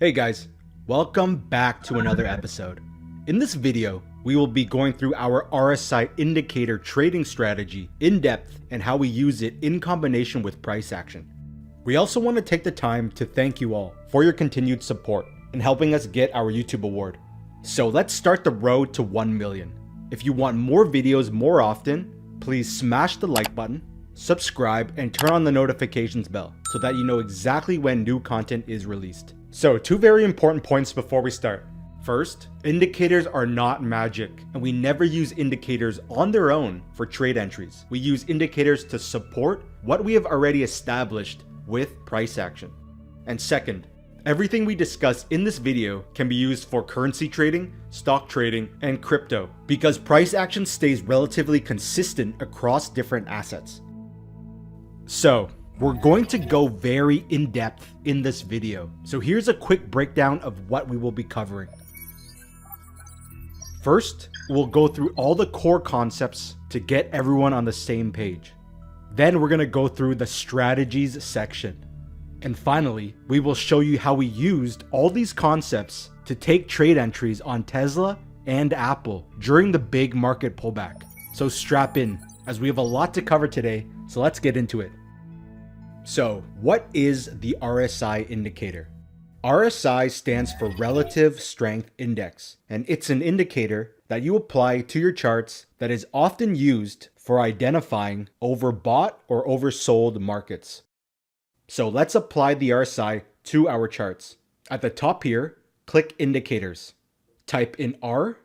Hey guys, welcome back to another episode. In this video, we will be going through our RSI indicator trading strategy in depth and how we use it in combination with price action. We also want to take the time to thank you all for your continued support in helping us get our YouTube award. So let's start the road to 1 million. If you want more videos more often, please smash the like button, subscribe, and turn on the notifications bell so that you know exactly when new content is released. So, two very important points before we start. First, indicators are not magic, and we never use indicators on their own for trade entries. We use indicators to support what we have already established with price action. And second, everything we discuss in this video can be used for currency trading, stock trading, and crypto, because price action stays relatively consistent across different assets. So, we're going to go very in-depth in this video. So here's a quick breakdown of what we will be covering. First, we'll go through all the core concepts to get everyone on the same page. Then we're going to go through the strategies section. And finally, we will show you how we used all these concepts to take trade entries on Tesla and Apple during the big market pullback. So strap in, as we have a lot to cover today, so let's get into it. So, what is the RSI indicator? RSI stands for Relative Strength Index, and it's an indicator that you apply to your charts that is often used for identifying overbought or oversold markets. So let's apply the RSI to our charts. At the top here, click Indicators. Type in R,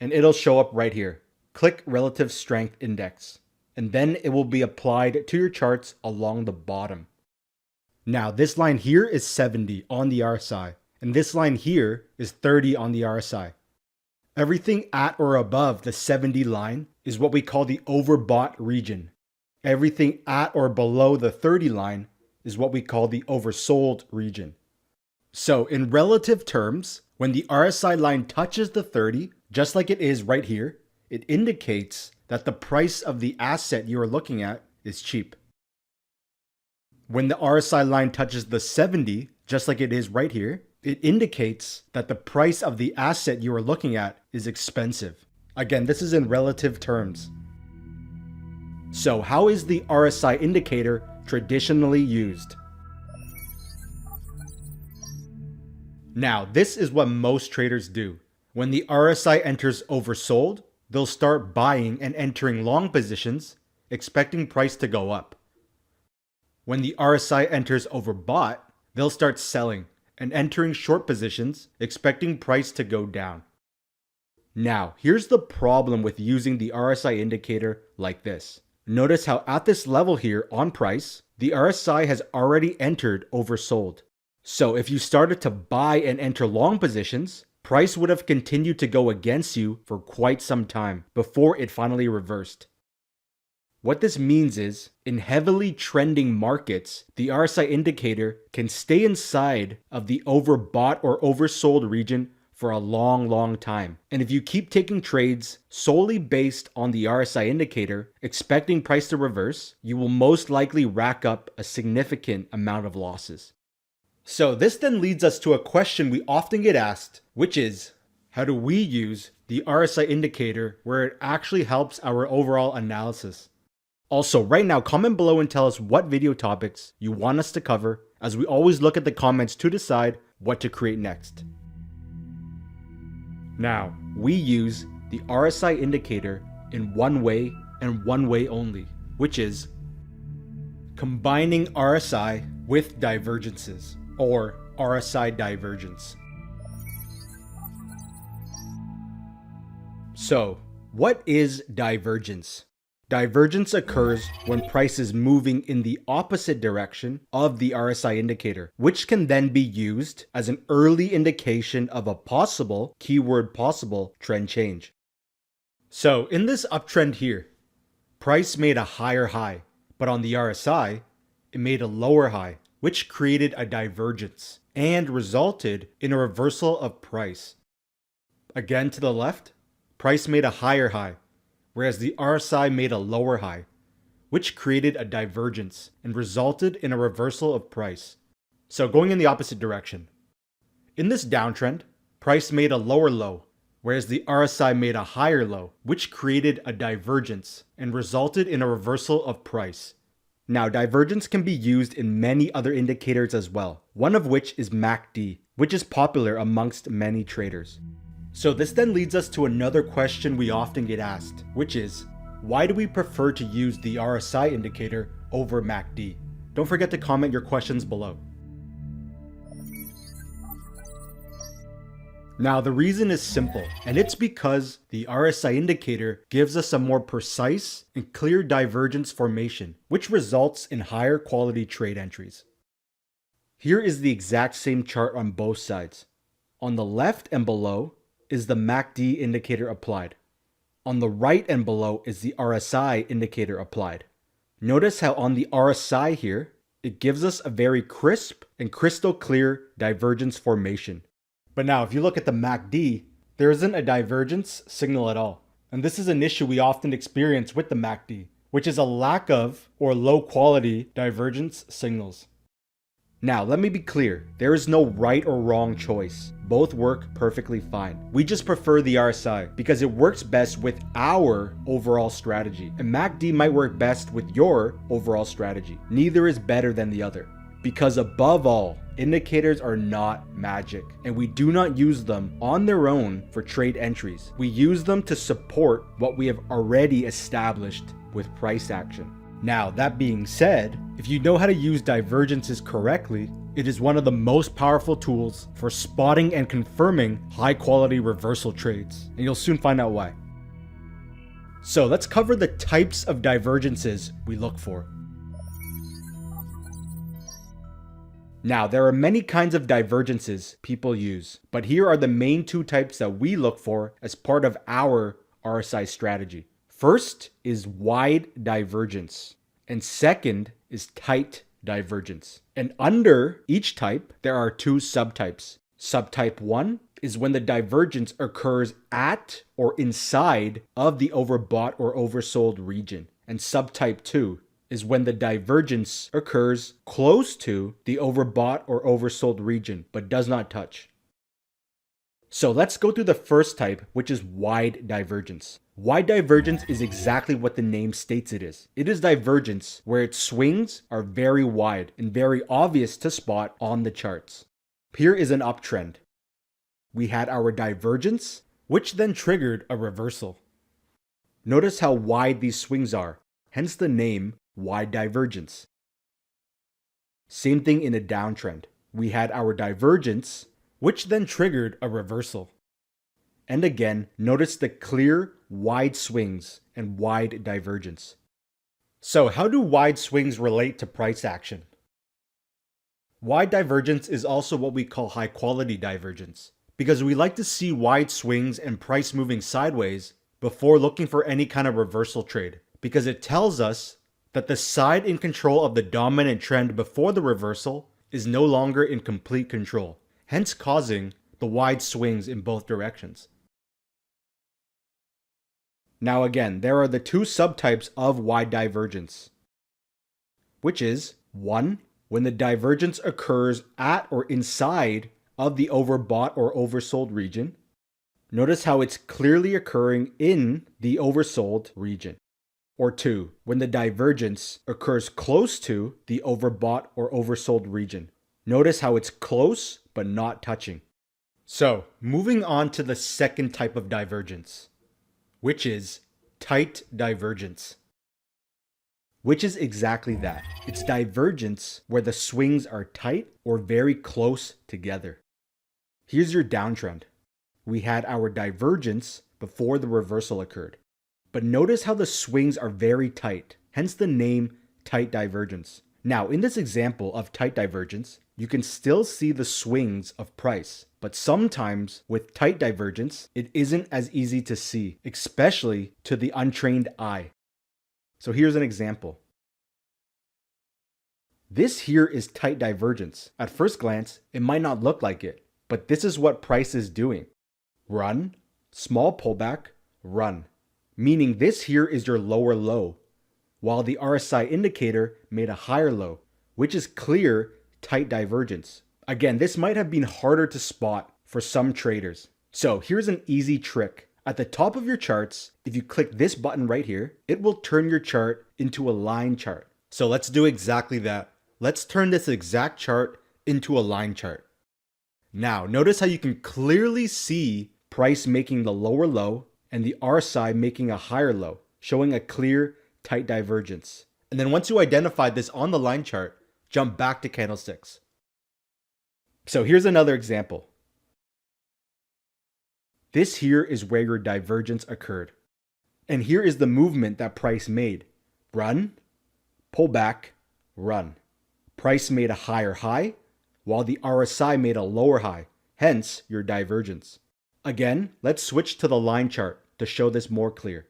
and it'll show up right here. Click Relative Strength Index, and then it will be applied to your charts along the bottom. Now, this line here is 70 on the RSI, and this line here is 30 on the RSI. Everything at or above the 70 line is what we call the overbought region. Everything at or below the 30 line is what we call the oversold region. So, in relative terms, when the RSI line touches the 30, just like it is right here, it indicates that the price of the asset you are looking at is cheap. When the RSI line touches the 70, just like it is right here, it indicates that the price of the asset you are looking at is expensive. Again, this is in relative terms. So how is the RSI indicator traditionally used? Now, this is what most traders do. When the RSI enters oversold, they'll start buying and entering long positions, expecting price to go up. When the RSI enters overbought, they'll start selling and entering short positions, expecting price to go down. Now, here's the problem with using the RSI indicator like this. Notice how at this level here on price, the RSI has already entered oversold. So if you started to buy and enter long positions, price would have continued to go against you for quite some time before it finally reversed. What this means is, in heavily trending markets, the RSI indicator can stay inside of the overbought or oversold region for a long time. And if you keep taking trades solely based on the RSI indicator, expecting price to reverse, you will most likely rack up a significant amount of losses. So this then leads us to a question we often get asked, which is, how do we use the RSI indicator where it actually helps our overall analysis? Also, right now, comment below and tell us what video topics you want us to cover, as we always look at the comments to decide what to create next. Now, we use the RSI indicator in one way and one way only, which is combining RSI with divergences, or RSI divergence. So, what is divergence? Divergence occurs when price is moving in the opposite direction of the RSI indicator, which can then be used as an early indication of a possible, keyword possible, trend change. So in this uptrend here, price made a higher high, but on the RSI, it made a lower high, which created a divergence and resulted in a reversal of price. Again to the left, price made a higher high, whereas the RSI made a lower high, which created a divergence and resulted in a reversal of price. So going in the opposite direction. In this downtrend, price made a lower low, whereas the RSI made a higher low, which created a divergence and resulted in a reversal of price. Now, divergence can be used in many other indicators as well, one of which is MACD, which is popular amongst many traders. So this then leads us to another question we often get asked, which is, why do we prefer to use the RSI indicator over MACD? Don't forget to comment your questions below. Now, the reason is simple, and it's because the RSI indicator gives us a more precise and clear divergence formation, which results in higher quality trade entries. Here is the exact same chart on both sides. On the left and below is the MACD indicator applied. On the right and below is the RSI indicator applied. Notice how on the RSI here, it gives us a very crisp and crystal clear divergence formation. But now, if you look at the MACD, there isn't a divergence signal at all. And this is an issue we often experience with the MACD, which is a lack of or low quality divergence signals. Now, let me be clear, there is no right or wrong choice. Both work perfectly fine. We just prefer the RSI because it works best with our overall strategy, and MACD might work best with your overall strategy. Neither is better than the other. Because above all, indicators are not magic, and we do not use them on their own for trade entries. We use them to support what we have already established with price action. Now, that being said, if you know how to use divergences correctly, it is one of the most powerful tools for spotting and confirming high quality reversal trades, and you'll soon find out why. So let's cover the types of divergences we look for. Now, there are many kinds of divergences people use, but here are the main two types that we look for as part of our RSI strategy. First is wide divergence, and second is tight divergence. And under each type, there are two subtypes. Subtype 1 is when the divergence occurs at or inside of the overbought or oversold region. And subtype 2 is when the divergence occurs close to the overbought or oversold region, but does not touch. So let's go through the first type, which is wide divergence. Wide divergence is exactly what the name states it is. It is divergence where its swings are very wide and very obvious to spot on the charts. Here is an uptrend. We had our divergence, which then triggered a reversal. Notice how wide these swings are, hence the name wide divergence. Same thing in a downtrend. We had our divergence, which then triggered a reversal. And again, notice the clear, wide swings and wide divergence. So how do wide swings relate to price action? Wide divergence is also what we call high quality divergence, because we like to see wide swings and price moving sideways before looking for any kind of reversal trade, because it tells us that the side in control of the dominant trend before the reversal is no longer in complete control, hence causing the wide swings in both directions. Now again, there are the two subtypes of wide divergence, which is 1, when the divergence occurs at or inside of the overbought or oversold region. Notice how it's clearly occurring in the oversold region. Or 2, when the divergence occurs close to the overbought or oversold region. Notice how it's close but not touching. So, moving on to the second type of divergence, which is tight divergence. Which is exactly that. It's divergence where the swings are tight or very close together. Here's your downtrend. We had our divergence before the reversal occurred. But notice how the swings are very tight, hence the name tight divergence. Now, in this example of tight divergence, you can still see the swings of price, but sometimes with tight divergence, it isn't as easy to see, especially to the untrained eye. So here's an example. This here is tight divergence. At first glance, it might not look like it, but this is what price is doing. Run, small pullback, run. Meaning this here is your lower low, while the RSI indicator made a higher low, which is clear tight divergence. Again, this might have been harder to spot for some traders. So here's an easy trick. At the top of your charts, if you click this button right here, it will turn your chart into a line chart. So let's do exactly that. Let's turn this exact chart into a line chart. Now, notice how you can clearly see price making the lower low and the RSI making a higher low, showing a clear, tight divergence. And then once you identify this on the line chart, jump back to candlesticks. So here's another example. This here is where your divergence occurred. And here is the movement that price made. Run, pull back, run. Price made a higher high, while the RSI made a lower high, hence your divergence. Again, let's switch to the line chart to show this more clear.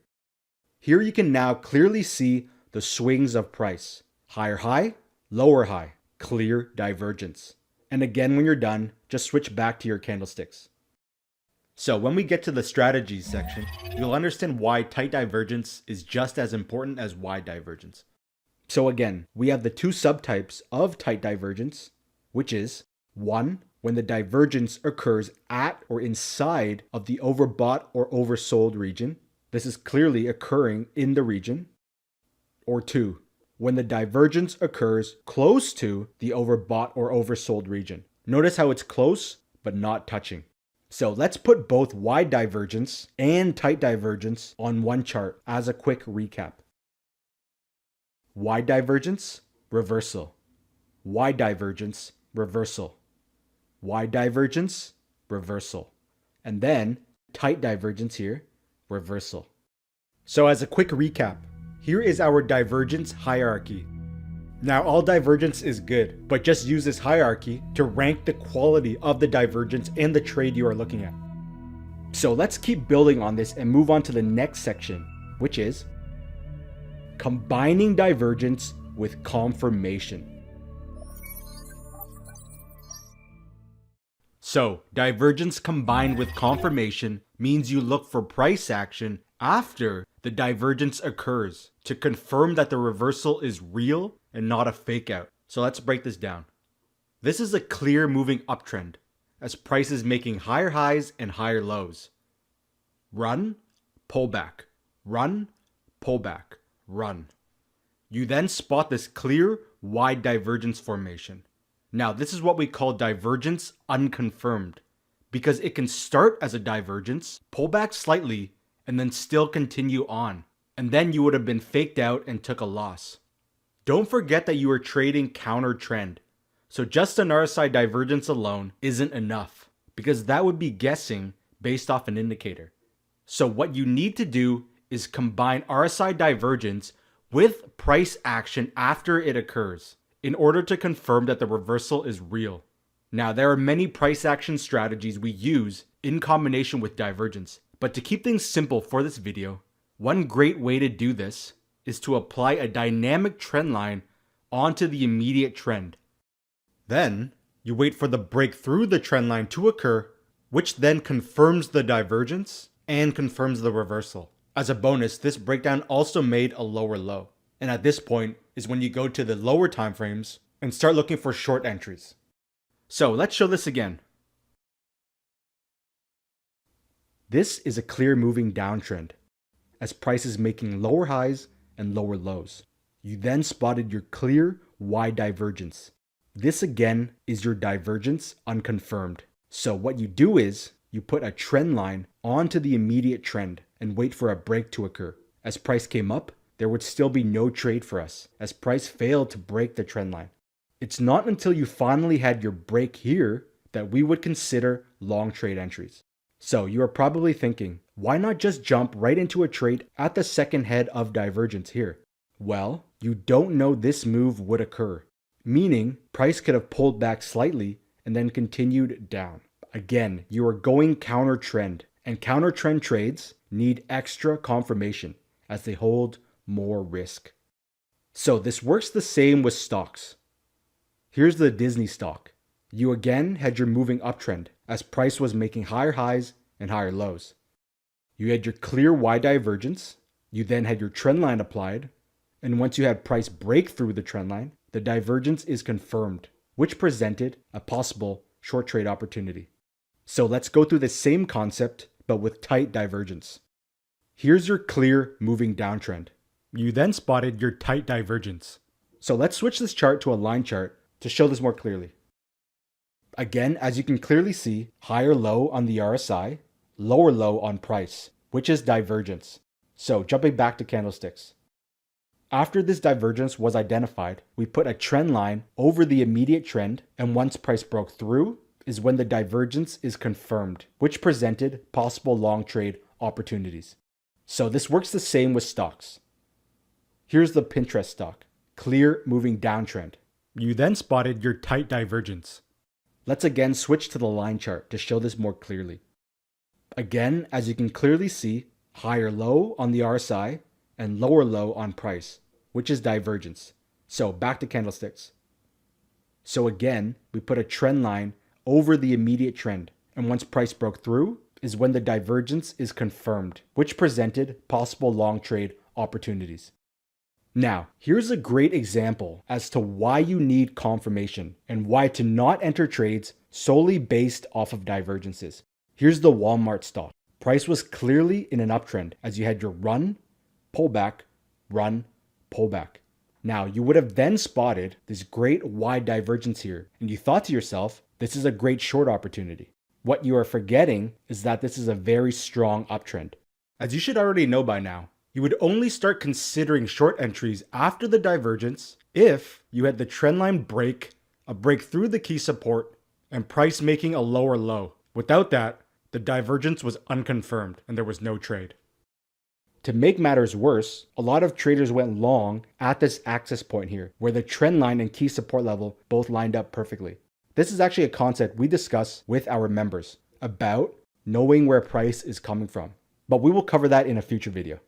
Here you can now clearly see the swings of price. Higher high, lower high, clear divergence. And again, when you're done, just switch back to your candlesticks. So when we get to the strategies section, you'll understand why tight divergence is just as important as wide divergence. So again, we have the two subtypes of tight divergence, which is 1, when the divergence occurs at or inside of the overbought or oversold region. This is clearly occurring in the region. Or 2, when the divergence occurs close to the overbought or oversold region. Notice how it's close, but not touching. So let's put both wide divergence and tight divergence on one chart as a quick recap. Wide divergence, reversal. Wide divergence, reversal. Wide divergence, reversal. And then tight divergence here, reversal. So as a quick recap, here is our divergence hierarchy. Now all divergence is good, but just use this hierarchy to rank the quality of the divergence and the trade you are looking at. So let's keep building on this and move on to the next section, which is combining divergence with confirmation. So divergence combined with confirmation means you look for price action after the divergence occurs to confirm that the reversal is real and not a fake out. So let's break this down. This is a clear moving uptrend as price is making higher highs and higher lows. Run, pull back, run, pull back, run. You then spot this clear wide divergence formation. Now this is what we call divergence unconfirmed because it can start as a divergence, pull back slightly, and then still continue on. And then you would have been faked out and took a loss. Don't forget that you are trading counter trend. So just an RSI divergence alone isn't enough because that would be guessing based off an indicator. So what you need to do is combine RSI divergence with price action after it occurs in order to confirm that the reversal is real. Now there are many price action strategies we use in combination with divergence, but to keep things simple for this video, one great way to do this is to apply a dynamic trend line onto the immediate trend. Then you wait for the break through the trend line to occur, which then confirms the divergence and confirms the reversal. As a bonus, this breakdown also made a lower low. And at this point is when you go to the lower time frames and start looking for short entries. So let's show this again. This is a clear moving downtrend as price is making lower highs and lower lows. You then spotted your clear wide divergence. This again is your divergence unconfirmed. So what you do is you put a trend line onto the immediate trend and wait for a break to occur. As price came up, there would still be no trade for us as price failed to break the trend line. It's not until you finally had your break here that we would consider long trade entries. So you are probably thinking, why not just jump right into a trade at the second head of divergence here? Well, you don't know this move would occur, meaning price could have pulled back slightly and then continued down. Again, you are going counter trend, and counter trend trades need extra confirmation as they hold more risk. So this works the same with stocks. Here's the Disney stock. You again had your moving uptrend as price was making higher highs and higher lows. You had your clear wide divergence. You then had your trend line applied. And once you had price break through the trend line, the divergence is confirmed. which presented a possible short trade opportunity. So let's go through the same concept, but with tight divergence. Here's your clear moving downtrend. You then spotted your tight divergence. So let's switch this chart to a line chart to show this more clearly. Again, as you can clearly see, higher low on the RSI, lower low on price, which is divergence. So jumping back to candlesticks. After this divergence was identified, we put a trend line over the immediate trend, and once price broke through is when the divergence is confirmed, which presented possible long trade opportunities. So this works the same with stocks. Here's the Pinterest stock, clear moving downtrend. You then spotted your tight divergence. Let's again switch to the line chart to show this more clearly. Again, as you can clearly see, higher low on the RSI and lower low on price, which is divergence. So back to candlesticks. So again, we put a trend line over the immediate trend, and once price broke through is when the divergence is confirmed, which presented possible long trade opportunities. Now, here's a great example as to why you need confirmation and why to not enter trades solely based off of divergences. Here's the Walmart stock. Price was clearly in an uptrend as you had your run, pullback, run, pullback. Now, you would have then spotted this great wide divergence here, and you thought to yourself, this is a great short opportunity. What you are forgetting is that this is a very strong uptrend. As you should already know by now, you would only start considering short entries after the divergence if you had the trendline break, a break through the key support, and price making a lower low. Without that, the divergence was unconfirmed and there was no trade. To make matters worse, a lot of traders went long at this access point here, where the trend line and key support level both lined up perfectly. This is actually a concept we discuss with our members about knowing where price is coming from, but we will cover that in a future video.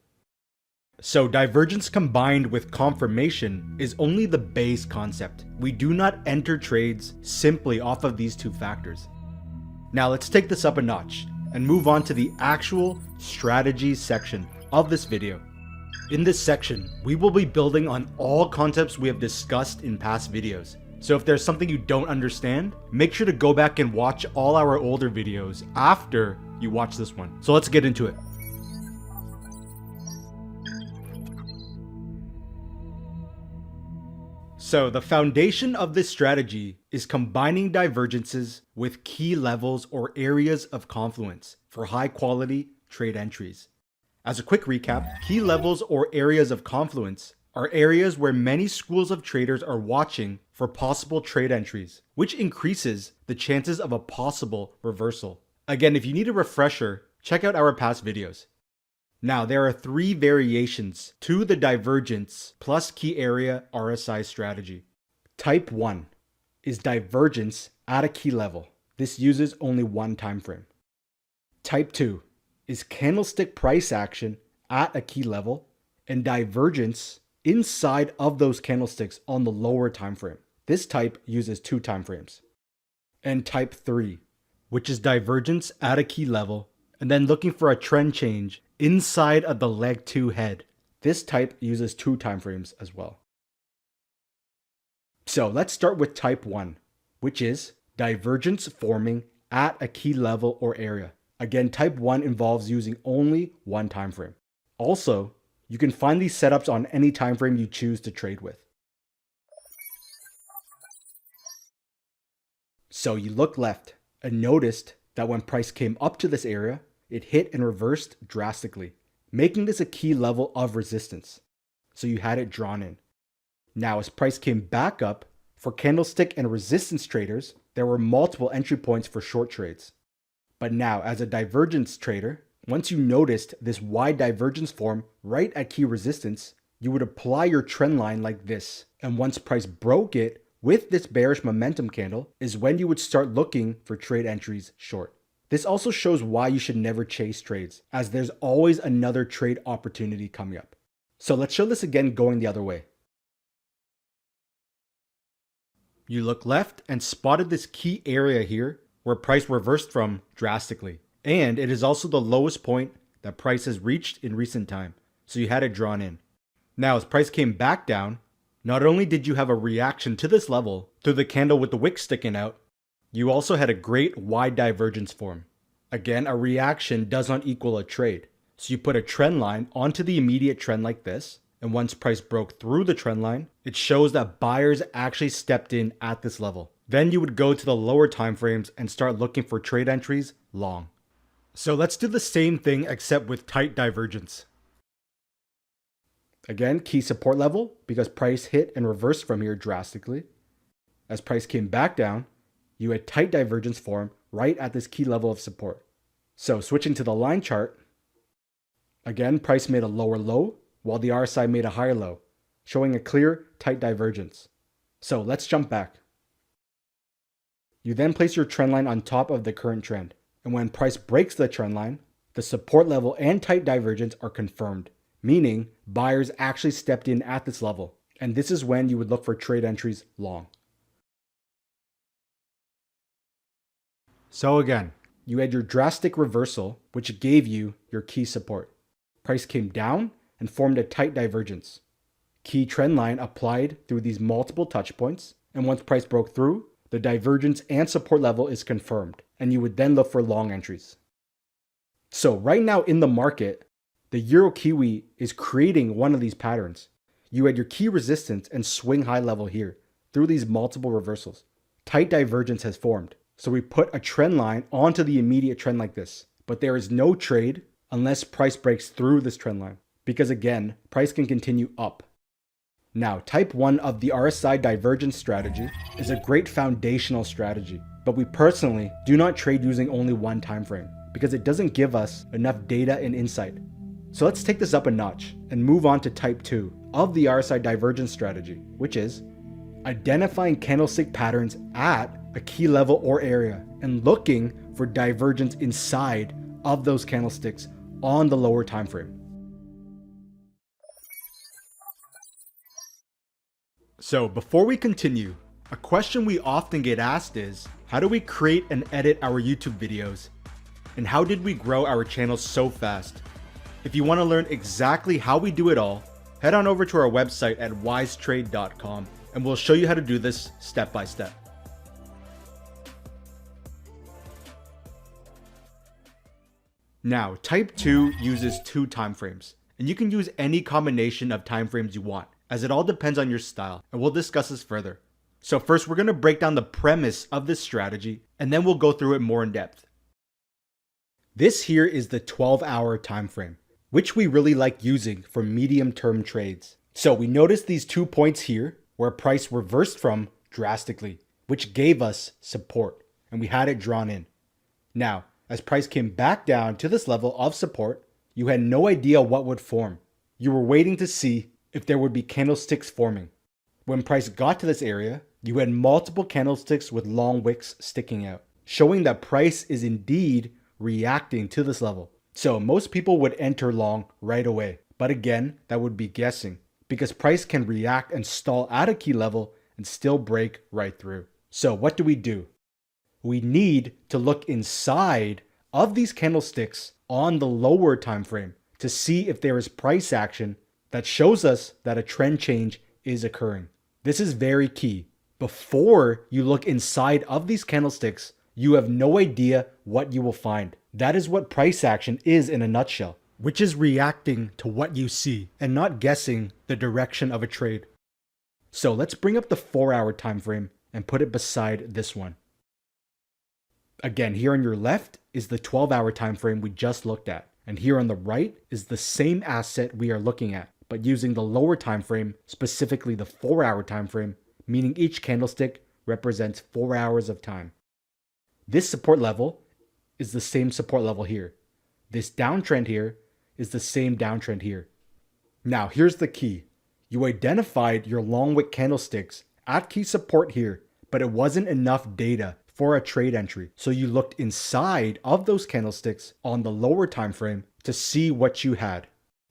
So divergence combined with confirmation is only the base concept. We do not enter trades simply off of these two factors. Now let's take this up a notch and move on to the actual strategies section of this video. In this section, we will be building on all concepts we have discussed in past videos. So if there's something you don't understand, make sure to go back and watch all our older videos after you watch this one. So let's get into it. So the foundation of this strategy is combining divergences with key levels or areas of confluence for high quality trade entries. As a quick recap, key levels or areas of confluence are areas where many schools of traders are watching for possible trade entries, which increases the chances of a possible reversal. Again, if you need a refresher, check out our past videos. Now, there are three variations to the divergence plus key area RSI strategy. Type 1 is divergence at a key level. This uses only one time frame. Type 2 is candlestick price action at a key level and divergence inside of those candlesticks on the lower time frame. This type uses two time frames. And type 3, which is divergence at a key level and then looking for a trend change inside of the leg 2 head. This type uses two time frames as well. So let's start with type 1, which is divergence forming at a key level or area. Again, type 1 involves using only one time frame. Also, you can find these setups on any time frame you choose to trade with. So you look left and noticed that when price came up to this area, it hit and reversed drastically, making this a key level of resistance. So you had it drawn in. Now, as price came back up, for candlestick and resistance traders, there were multiple entry points for short trades. But now, as a divergence trader, once you noticed this wide divergence form right at key resistance, you would apply your trend line like this. And once price broke it with this bearish momentum candle is when you would start looking for trade entries short. This also shows why you should never chase trades, as there's always another trade opportunity coming up. So let's show this again going the other way. You look left and spotted this key area here where price reversed from drastically. And it is also the lowest point that price has reached in recent time. So you had it drawn in. Now as price came back down, Not only did you have a reaction to this level, to the candle with the wick sticking out, you also had a great wide divergence form. Again, a reaction does not equal a trade. So you put a trend line onto the immediate trend like this, and once price broke through the trend line, it shows that buyers actually stepped in at this level. Then you would go to the lower time frames and start looking for trade entries long. So let's do the same thing except with tight divergence. Again, key support level, because price hit and reversed from here drastically. As price came back down, you had tight divergence form right at this key level of support. So switching to the line chart, again, price made a lower low, while the RSI made a higher low, showing a clear tight divergence. So let's jump back. You then place your trend line on top of the current trend. And when price breaks the trend line, the support level and tight divergence are confirmed, meaning buyers actually stepped in at this level. And this is when you would look for trade entries long. So again, you had your drastic reversal, which gave you your key support. Price came down and formed a tight divergence. Key trend line applied through these multiple touch points, and once price broke through, the divergence and support level is confirmed, and you would then look for long entries. So right now in the market, the Euro Kiwi is creating one of these patterns. You had your key resistance and swing high level here through these multiple reversals. Tight divergence has formed. So we put a trend line onto the immediate trend like this, but there is no trade unless price breaks through this trend line, because again, price can continue up. Now, type 1 of the RSI divergence strategy is a great foundational strategy, but we personally do not trade using only one time frame because it doesn't give us enough data and insight. So let's take this up a notch and move on to type 2 of the RSI divergence strategy, which is identifying candlestick patterns at a key level or area and looking for divergence inside of those candlesticks on the lower time frame. So before we continue, a question we often get asked is, how do we create and edit our YouTube videos? And how did we grow our channel so fast? If you want to learn exactly how we do it all, head on over to our website at wisetrade.com and we'll show you how to do this step by step. Now, type 2 uses 2 time frames, and you can use any combination of time frames you want, as it all depends on your style, and we'll discuss this further. So first, we're going to break down the premise of this strategy, and then we'll go through it more in depth. This here is the 12-hour time frame, which we really like using for medium-term trades. So we noticed these 2 points here, where price reversed from drastically, which gave us support, and we had it drawn in. Now, as price came back down to this level of support, you had no idea what would form. You were waiting to see if there would be candlesticks forming. When price got to this area, you had multiple candlesticks with long wicks sticking out, showing that price is indeed reacting to this level. So most people would enter long right away. But again, that would be guessing, because price can react and stall at a key level and still break right through. So what do? We need to look inside of these candlesticks on the lower time frame to see if there is price action that shows us that a trend change is occurring. This is very key. Before you look inside of these candlesticks, you have no idea what you will find. That is what price action is in a nutshell, which is reacting to what you see and not guessing the direction of a trade. So let's bring up the 4-hour time frame and put it beside this one. Again, here on your left is the 12-hour time frame we just looked at, and here on the right is the same asset we are looking at, but using the lower time frame, specifically the 4-hour time frame, meaning each candlestick represents 4 hours of time. This support level is the same support level here. This downtrend here is the same downtrend here. Now, here's the key. You identified your long wick candlesticks at key support here, but it wasn't enough data for a trade entry. So you looked inside of those candlesticks on the lower time frame to see what you had.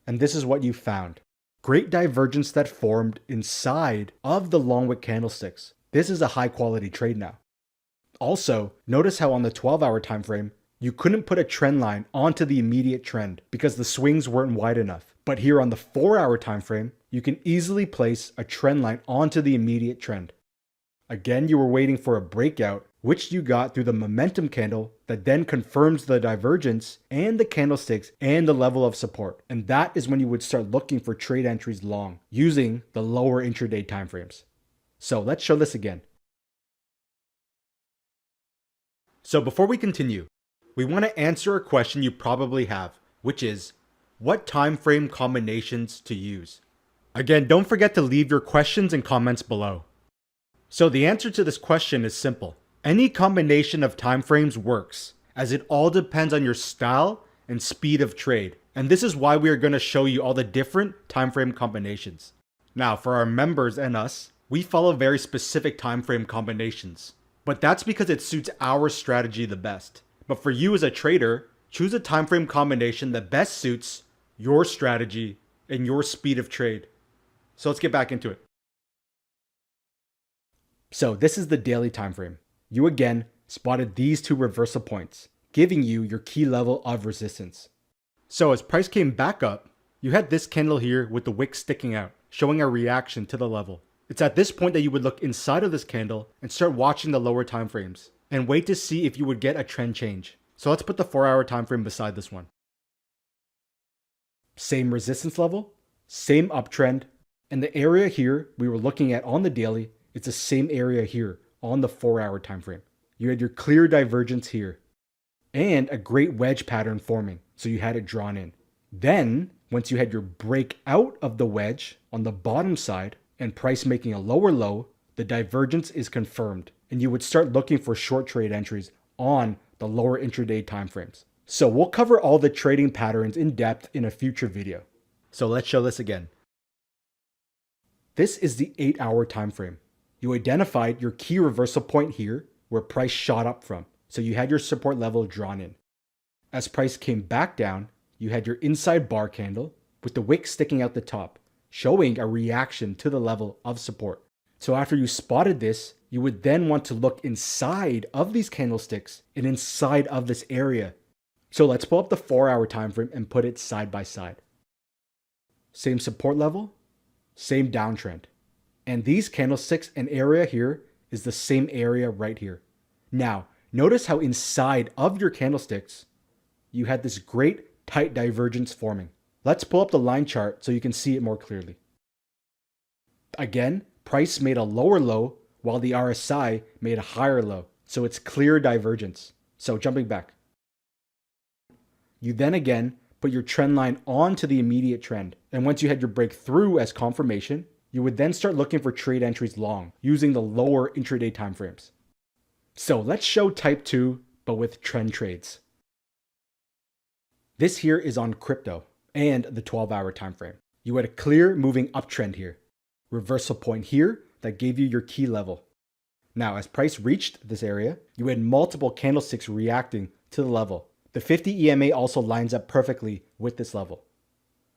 And this is what you found. Great divergence that formed inside of the long wick candlesticks. This is a high quality trade now. Also, notice how on the 12-hour time frame, you couldn't put a trend line onto the immediate trend because the swings weren't wide enough. But here on the 4-hour time frame, you can easily place a trend line onto the immediate trend. Again, you were waiting for a breakout, which you got through the momentum candle that then confirms the divergence and the candlesticks and the level of support. And that is when you would start looking for trade entries long using the lower intraday timeframes. So let's show this again. So before we continue, we want to answer a question you probably have, which is what time frame combinations to use. Again, don't forget to leave your questions and comments below. So the answer to this question is simple. Any combination of timeframes works, as it all depends on your style and speed of trade. And this is why we are going to show you all the different timeframe combinations. Now, for our members and us, we follow very specific timeframe combinations. But that's because it suits our strategy the best. But for you as a trader, choose a timeframe combination that best suits your strategy and your speed of trade. So let's get back into it. So this is the daily time frame. You again spotted these two reversal points, giving you your key level of resistance. So as price came back up, you had this candle here with the wick sticking out, showing a reaction to the level. It's at this point that you would look inside of this candle and start watching the lower time frames and wait to see if you would get a trend change. So let's put the 4-hour time frame beside this one. Same resistance level, same uptrend, and the area here we were looking at on the daily, it's the same area here on the 4-hour time frame. You had your clear divergence here and a great wedge pattern forming, so you had it drawn in. Then, once you had your break out of the wedge on the bottom side and price making a lower low, the divergence is confirmed, and you would start looking for short trade entries on the lower intraday timeframes. So we'll cover all the trading patterns in depth in a future video. So let's show this again. This is the 8-hour time frame. You identified your key reversal point here where price shot up from. So you had your support level drawn in. As price came back down, you had your inside bar candle with the wick sticking out the top, showing a reaction to the level of support. So after you spotted this, you would then want to look inside of these candlesticks and inside of this area. So let's pull up the 4-hour time frame and put it side by side. Same support level, same downtrend. And these candlesticks and area here is the same area right here. Now, notice how inside of your candlesticks, you had this great tight divergence forming. Let's pull up the line chart so you can see it more clearly. Again, price made a lower low while the RSI made a higher low. So it's clear divergence. So jumping back. You then again put your trend line onto the immediate trend. And once you had your breakthrough as confirmation, you would then start looking for trade entries long using the lower intraday timeframes. So let's show type 2, but with trend trades. This here is on crypto and the 12-hour time frame. You had a clear moving uptrend here. Reversal point here that gave you your key level. Now, as price reached this area, you had multiple candlesticks reacting to the level. The 50 EMA also lines up perfectly with this level.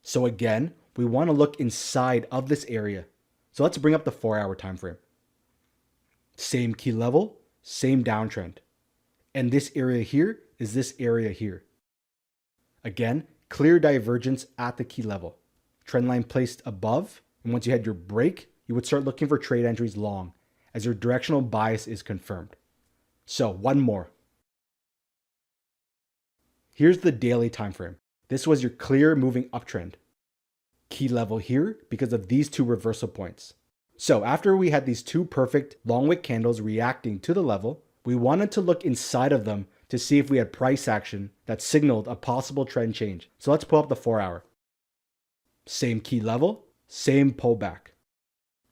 So again, we want to look inside of this area. So let's bring up the 4-hour time frame. Same key level, same downtrend. And this area here is this area here. Again, clear divergence at the key level. Trend line placed above, and once you had your break, you would start looking for trade entries long as your directional bias is confirmed. So one more. Here's the daily time frame. This was your clear moving uptrend. Key level here because of these two reversal points. So after we had these two perfect long wick candles reacting to the level, we wanted to look inside of them to see if we had price action that signaled a possible trend change. So let's pull up the 4-hour. Same key level, same pullback.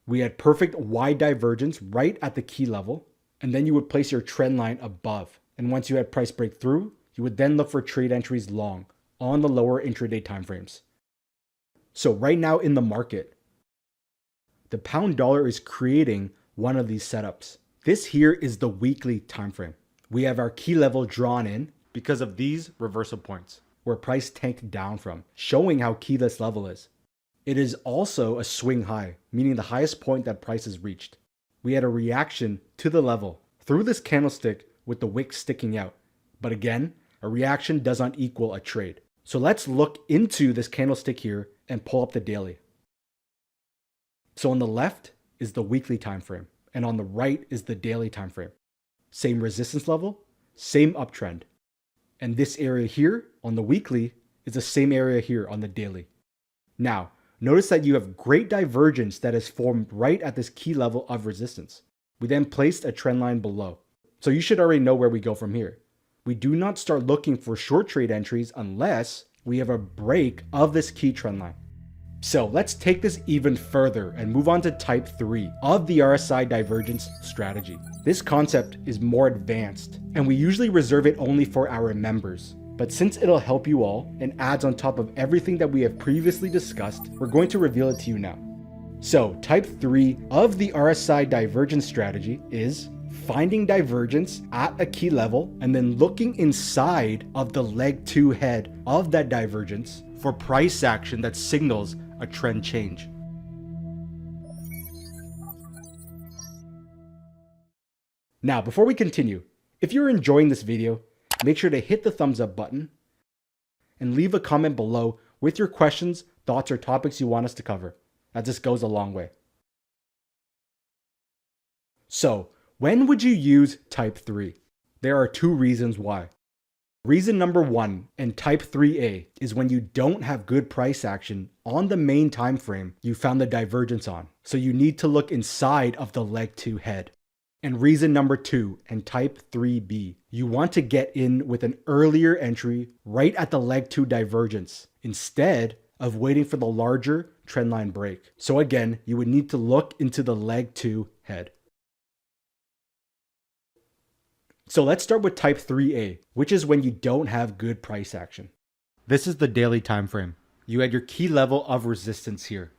We had perfect wide divergence right at the key level, and then you would place your trend line above. And once you had price breakthrough, you would then look for trade entries long on the lower intraday timeframes. So right now in the market, the pound dollar is creating one of these setups. This here is the weekly time frame. We have our key level drawn in because of these reversal points where price tanked down from, showing how key this level is. It is also a swing high, meaning the highest point that price has reached. We had a reaction to the level through this candlestick with the wick sticking out. But again, a reaction does not equal a trade. So let's look into this candlestick here and pull up the daily. So on the left is the weekly time frame, and on the right is the daily time frame. Same resistance level, same uptrend. And this area here on the weekly is the same area here on the daily. Now, notice that you have great divergence that is formed right at this key level of resistance. We then placed a trend line below. So you should already know where we go from here. We do not start looking for short trade entries unless we have a break of this key trend line. So let's take this even further and move on to type 3 of the RSI divergence strategy. This concept is more advanced, and we usually reserve it only for our members. But since it'll help you all and adds on top of everything that we have previously discussed, we're going to reveal it to you now. So type 3 of the RSI divergence strategy is finding divergence at a key level and then looking inside of the leg 2 head of that divergence for price action that signals a trend change. Now, before we continue, if you're enjoying this video, make sure to hit the thumbs up button and leave a comment below with your questions, thoughts, or topics you want us to cover, as this goes a long way. So, when would you use type 3? There are 2 reasons why. Reason number 1 in type 3A is when you don't have good price action on the main time frame you found the divergence on. So you need to look inside of the leg 2 head. And reason number 2 in type 3B, you want to get in with an earlier entry right at the leg 2 divergence instead of waiting for the larger trendline break. So again, you would need to look into the leg 2 head. So let's start with type 3A, which is when you don't have good price action. This is the daily time frame. You had your key level of resistance here.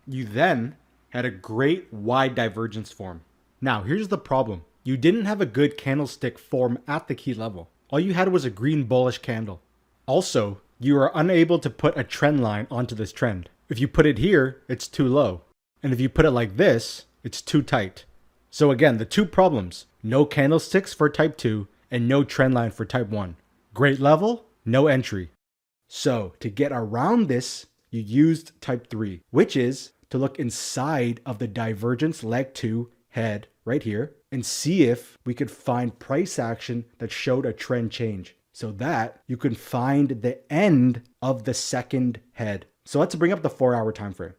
You then had a great wide divergence form. Now, here's the problem. You didn't have a good candlestick form at the key level. All you had was a green bullish candle. Also, you are unable to put a trend line onto this trend. If you put it here, it's too low. And if you put it like this, it's too tight. So again, the 2 problems, no candlesticks for type 2 and no trend line for type 1. Great level, no entry. So to get around this, you used type 3, which is to look inside of the divergence leg 2 head right here and see if we could find price action that showed a trend change so that you can find the end of the second head. So let's bring up the 4-hour time frame.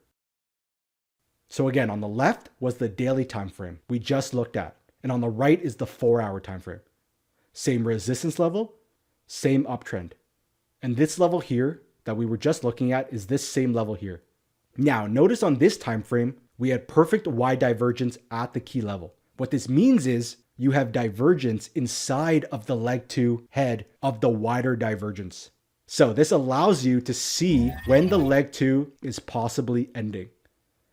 So again, on the left was the daily time frame we just looked at, and on the right is the 4-hour time frame. Same resistance level, same uptrend. And this level here that we were just looking at is this same level here. Now, notice on this time frame, we had perfect wide divergence at the key level. What this means is you have divergence inside of the leg 2 head of the wider divergence. So this allows you to see when the leg 2 is possibly ending.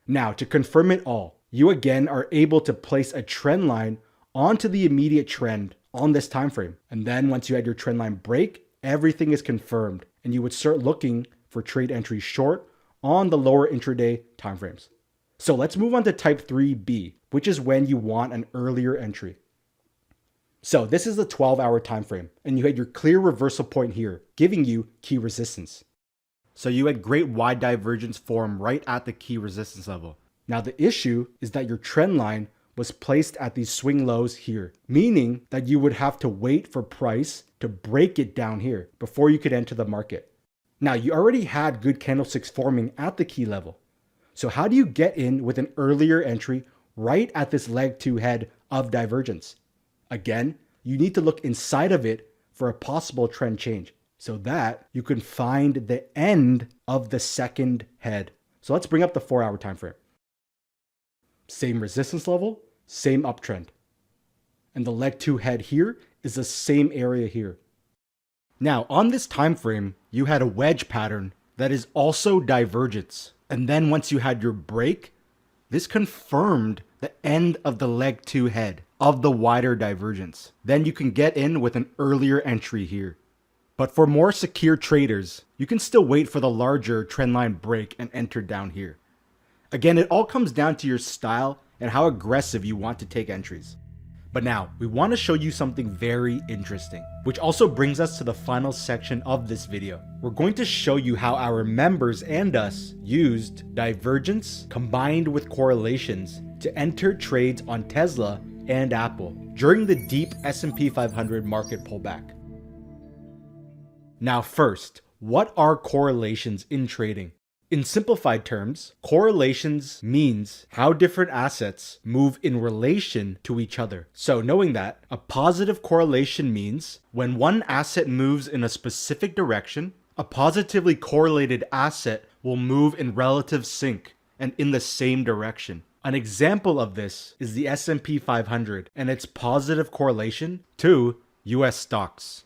Now, to confirm it all, you again are able to place a trend line onto the immediate trend on this time frame. And then once you had your trend line break, everything is confirmed and you would start looking for trade entries short on the lower intraday timeframes. So let's move on to type 3B, which is when you want an earlier entry. So this is the 12-hour time frame, and you had your clear reversal point here, giving you key resistance. So you had great wide divergence form right at the key resistance level. Now the issue is that your trend line was placed at these swing lows here, meaning that you would have to wait for price to break it down here before you could enter the market. Now you already had good candlesticks forming at the key level. So how do you get in with an earlier entry right at this leg 2 head of divergence? Again, you need to look inside of it for a possible trend change so that you can find the end of the second head. So let's bring up the 4-hour time frame. Same resistance level, same uptrend. And the leg 2 head here is the same area here. Now on this time frame, you had a wedge pattern that is also divergence. And then once you had your break, this confirmed the end of the leg 2 head of the wider divergence. Then you can get in with an earlier entry here. But for more secure traders, you can still wait for the larger trendline break and enter down here. Again, it all comes down to your style and how aggressive you want to take entries. But now, we want to show you something very interesting, which also brings us to the final section of this video. We're going to show you how our members and us used divergence combined with correlations to enter trades on Tesla and Apple during the deep S&P 500 market pullback. Now first, what are correlations in trading? In simplified terms, correlations means how different assets move in relation to each other. So knowing that, a positive correlation means when one asset moves in a specific direction, a positively correlated asset will move in relative sync and in the same direction. An example of this is the S&P 500 and its positive correlation to US stocks.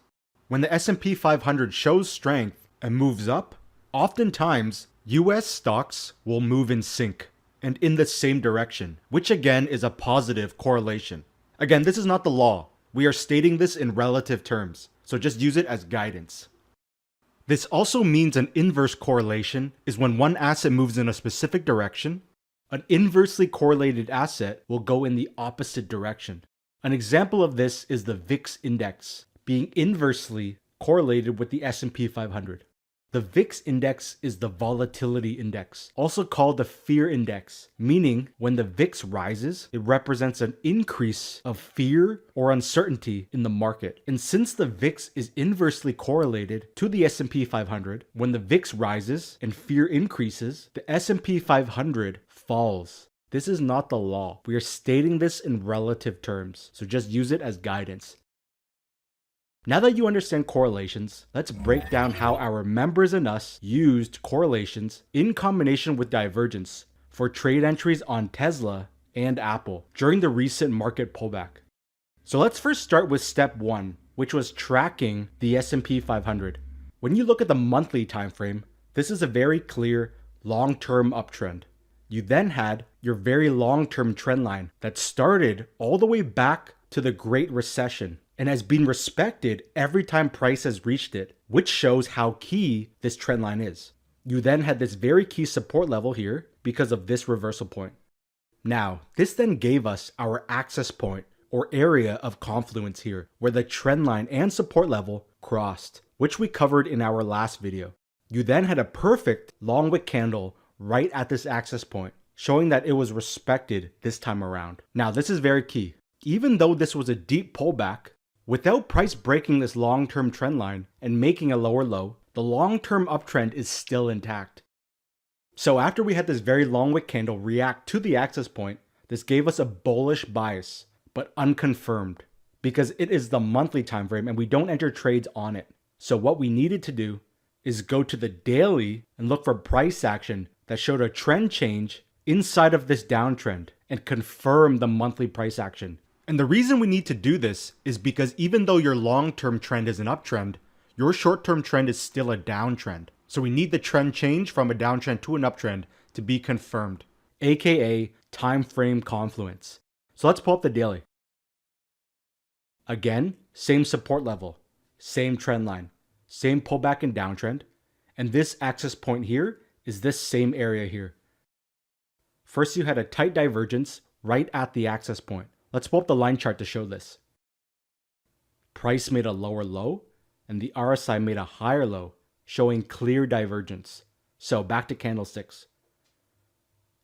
When the S&P 500 shows strength and moves up, oftentimes US stocks will move in sync and in the same direction, which again is a positive correlation. Again, this is not the law. We are stating this in relative terms, so just use it as guidance. This also means an inverse correlation is when one asset moves in a specific direction, an inversely correlated asset will go in the opposite direction. An example of this is the VIX index being inversely correlated with the S&P 500. The VIX index is the volatility index, also called the fear index, meaning when the VIX rises, it represents an increase of fear or uncertainty in the market. And since the VIX is inversely correlated to the S&P 500, when the VIX rises and fear increases, the S&P 500 falls. This is not the law. We are stating this in relative terms, so just use it as guidance. Now that you understand correlations, let's break down how our members and us used correlations in combination with divergence for trade entries on Tesla and Apple during the recent market pullback. So let's first start with step 1, which was tracking the S&P 500. When you look at the monthly time frame, this is a very clear long-term uptrend. You then had your very long-term trend line that started all the way back to the Great Recession and has been respected every time price has reached it, which shows how key this trend line is. You then had this very key support level here because of this reversal point. Now, this then gave us our access point or area of confluence here, where the trend line and support level crossed, which we covered in our last video. You then had a perfect long wick candle right at this access point, showing that it was respected this time around. Now, this is very key. Even though this was a deep pullback, without price breaking this long-term trend line and making a lower low, the long-term uptrend is still intact. So after we had this very long wick candle react to the access point, this gave us a bullish bias, but unconfirmed, because it is the monthly time frame and we don't enter trades on it. So what we needed to do is go to the daily and look for price action that showed a trend change inside of this downtrend and confirm the monthly price action. And the reason we need to do this is because even though your long-term trend is an uptrend, your short-term trend is still a downtrend. So we need the trend change from a downtrend to an uptrend to be confirmed, aka time frame confluence. So let's pull up the daily. Again, same support level, same trend line, same pullback and downtrend, and this access point here is this same area here. First, you had a tight divergence right at the access point. Let's pull up the line chart to show this. Price made a lower low, and the RSI made a higher low, showing clear divergence. So back to candlesticks.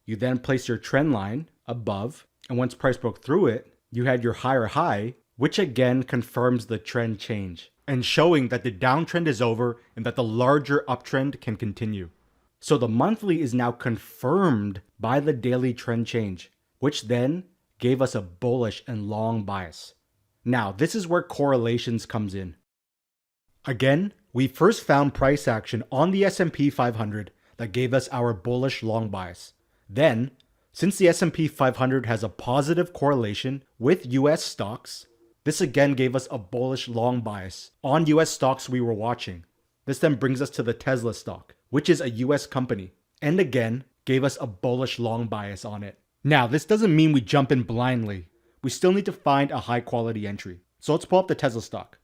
You then place your trend line above, and once price broke through it, you had your higher high, which again confirms the trend change, and showing that the downtrend is over and that the larger uptrend can continue. So the monthly is now confirmed by the daily trend change, which then gave us a bullish and long bias. Now, this is where correlations comes in. Again, we first found price action on the S&P 500 that gave us our bullish long bias. Then, since the S&P 500 has a positive correlation with US stocks, this again gave us a bullish long bias on US stocks we were watching. This then brings us to the Tesla stock, which is a US company, and again gave us a bullish long bias on it. Now, this doesn't mean we jump in blindly. We still need to find a high quality entry. So let's pull up the Tesla stock.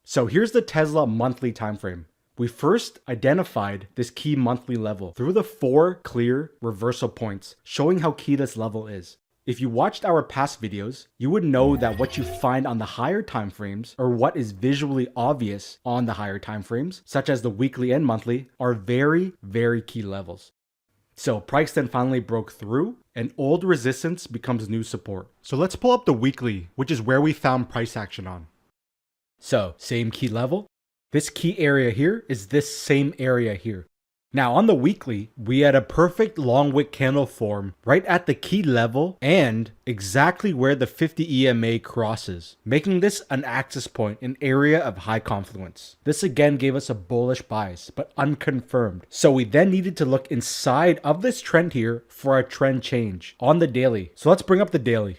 So here's the Tesla monthly time frame. We first identified this key monthly level through the 4 clear reversal points, showing how key this level is. If you watched our past videos, you would know that what you find on the higher time frames, or what is visually obvious on the higher time frames, such as the weekly and monthly, are very, very key levels. So price then finally broke through, and old resistance becomes new support. So let's pull up the weekly, which is where we found price action on. So same key level. This key area here is this same area here. Now on the weekly, we had a perfect long wick candle form right at the key level and exactly where the 50 EMA crosses, making this an access point, an area of high confluence. This again gave us a bullish bias, but unconfirmed. So we then needed to look inside of this trend here for a trend change on the daily. So let's bring up the daily.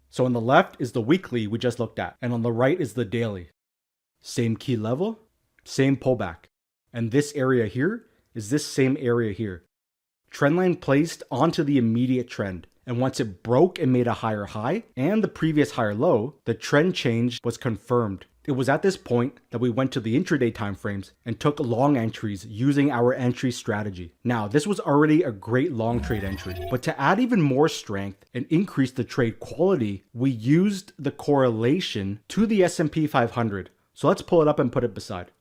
So on the left is the weekly we just looked at, and on the right is the daily. Same key level, same pullback. And this area here is this same area here. Trendline placed onto the immediate trend. And once it broke and made a higher high and the previous higher low, the trend change was confirmed. It was at this point that we went to the intraday timeframes and took long entries using our entry strategy. Now, this was already a great long trade entry, but to add even more strength and increase the trade quality, we used the correlation to the S&P 500. So let's pull it up and put it beside.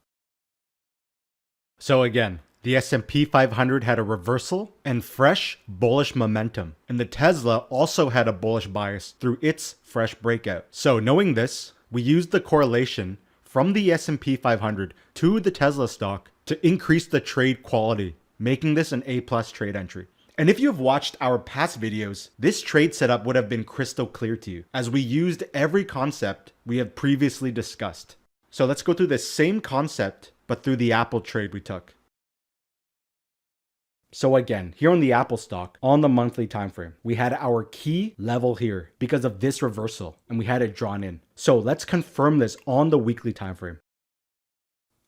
So again, the S&P 500 had a reversal and fresh bullish momentum, and the Tesla also had a bullish bias through its fresh breakout. So knowing this, we used the correlation from the S&P 500 to the Tesla stock to increase the trade quality, making this an A+ trade entry. And if you have watched our past videos, this trade setup would have been crystal clear to you, as we used every concept we have previously discussed. So let's go through the same concept, but through the Apple trade we took. So again, here on the Apple stock, on the monthly time frame, we had our key level here because of this reversal, and we had it drawn in. So let's confirm this on the weekly time frame.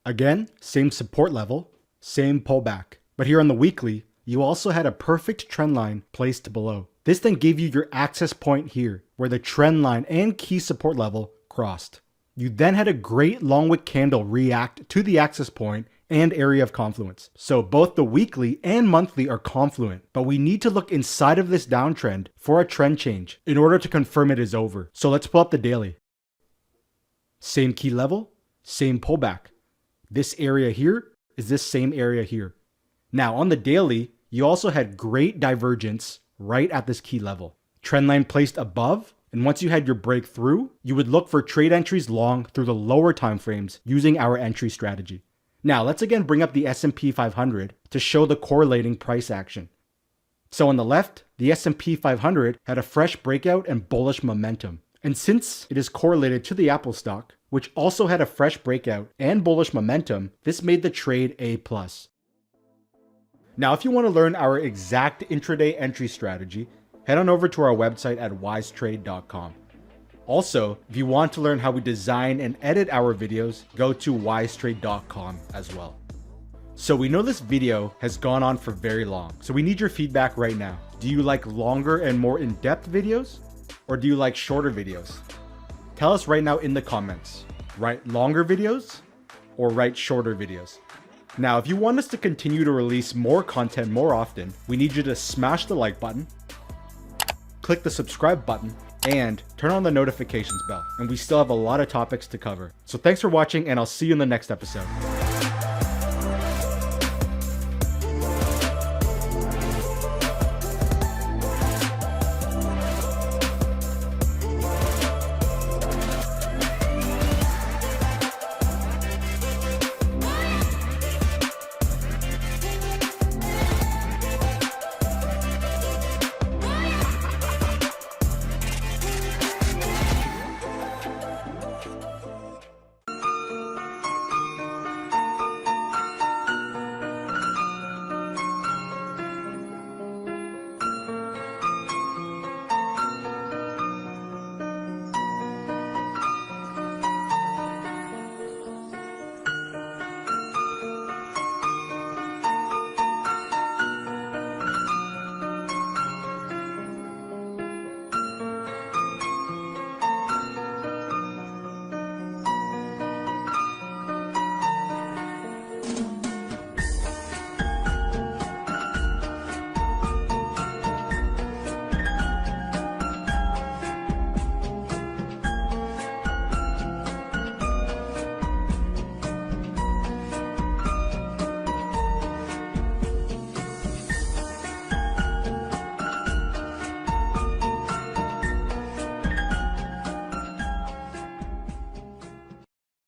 Again, same support level, same pullback. But here on the weekly, you also had a perfect trend line placed below. This then gave you your access point here, where the trend line and key support level crossed. You then had a great long wick candle react to the access point and area of confluence. So both the weekly and monthly are confluent, but we need to look inside of this downtrend for a trend change in order to confirm it is over. So let's pull up the daily. Same key level, same pullback. This area here is this same area here. Now on the daily, you also had great divergence right at this key level. Trendline placed above, and once you had your breakthrough, you would look for trade entries long through the lower time frames using our entry strategy. Now let's again bring up the S&P 500 to show the correlating price action. So on the left, the S&P 500 had a fresh breakout and bullish momentum. And since it is correlated to the Apple stock, which also had a fresh breakout and bullish momentum, this made the trade A+. Now if you want to learn our exact intraday entry strategy, head on over to our website at wisetrade.com. Also, if you want to learn how we design and edit our videos, go to wisetrade.com as well. So we know this video has gone on for very long, so we need your feedback right now. Do you like longer and more in-depth videos? Or do you like shorter videos? Tell us right now in the comments. Write longer videos or write shorter videos? Now, if you want us to continue to release more content more often, we need you to smash the like button, click the subscribe button, and turn on the notifications bell. And we still have a lot of topics to cover. So thanks for watching, and I'll see you in the next episode.